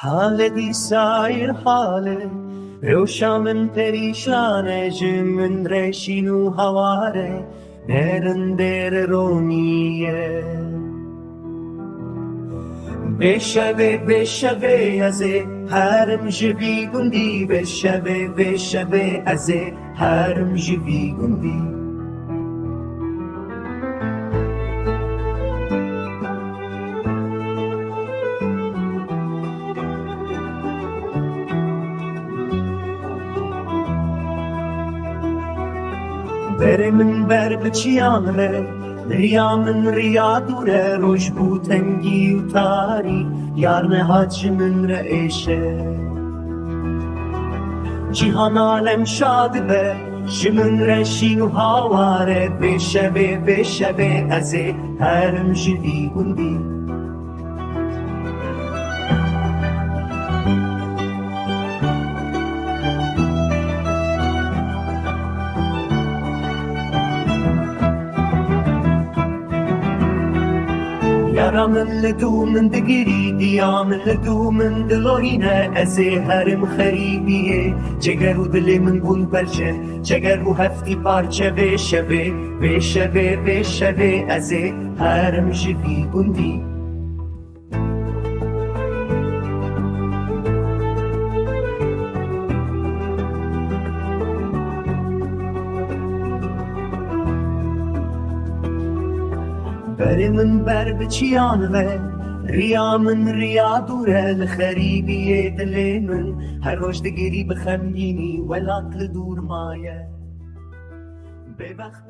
حالتي ساير حالي روشا من پریشانه جمن رشینو هواره نرن در رونیه بشوه از هرم جوی گندی بشوه از هرم جوی گندی بر من بر بچیان ریا من ریا دوره روش بو تنگی و تاری یار نهاد من رئیشه جهان عالم شاد به جمن رشین و هواره بشوه از هرم جوی گندی یارم لدو من دگیری دیام لدو من دلوینه از هرم خریبیه جگر و دل من بون برچه جگر و هفتی پارچه بشوه از هرم جوی گندی بر من بر بچیان ریا من ریا دوره لخریبی دل من هر روش دگیری بخمگینی ولات لدور مایه به وقت